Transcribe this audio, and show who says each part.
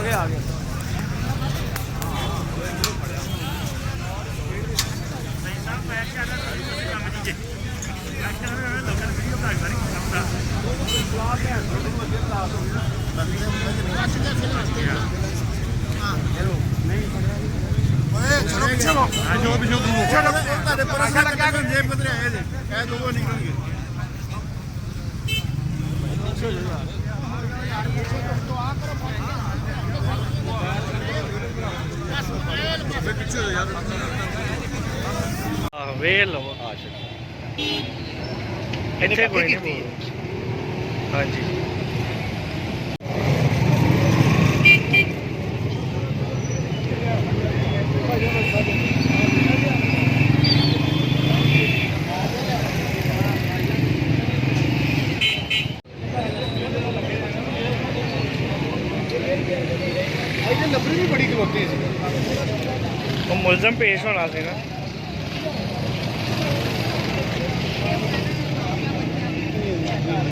Speaker 1: गए आ गए।
Speaker 2: ਚਲੋ ਪਿੱਛੇ ਲੋ ਜੋ ਪਿੱਛੇ ਦੂਰ ਤੁਹਾਡੇ ਪਰ ਅਸਾਂ ਲੱਗਾ ਕਿ ਜੇਬ ਕਿਧਰੇ ਆਏ ਜੇ ਇਹ ਦੋਵੇਂ ਨਿਕਲਣਗੇ ਪਿੱਛੇ ਯਾਰ
Speaker 1: ਆਹ ਵੇਲ ਲਓ ਇੱਥੇ ਕੋਈ ਨਹੀਂ ਹਾਂਜੀ
Speaker 2: ਇਹਦੇ ਲੱਭਣੀ ਵੀ ਬੜੀ ਖਲੋਤੀ ਸੀ
Speaker 1: ਉਹ ਮੁਲਜ਼ਮ ਪੇਸ਼ ਹੋਣਾ ਸੀ ਨਾ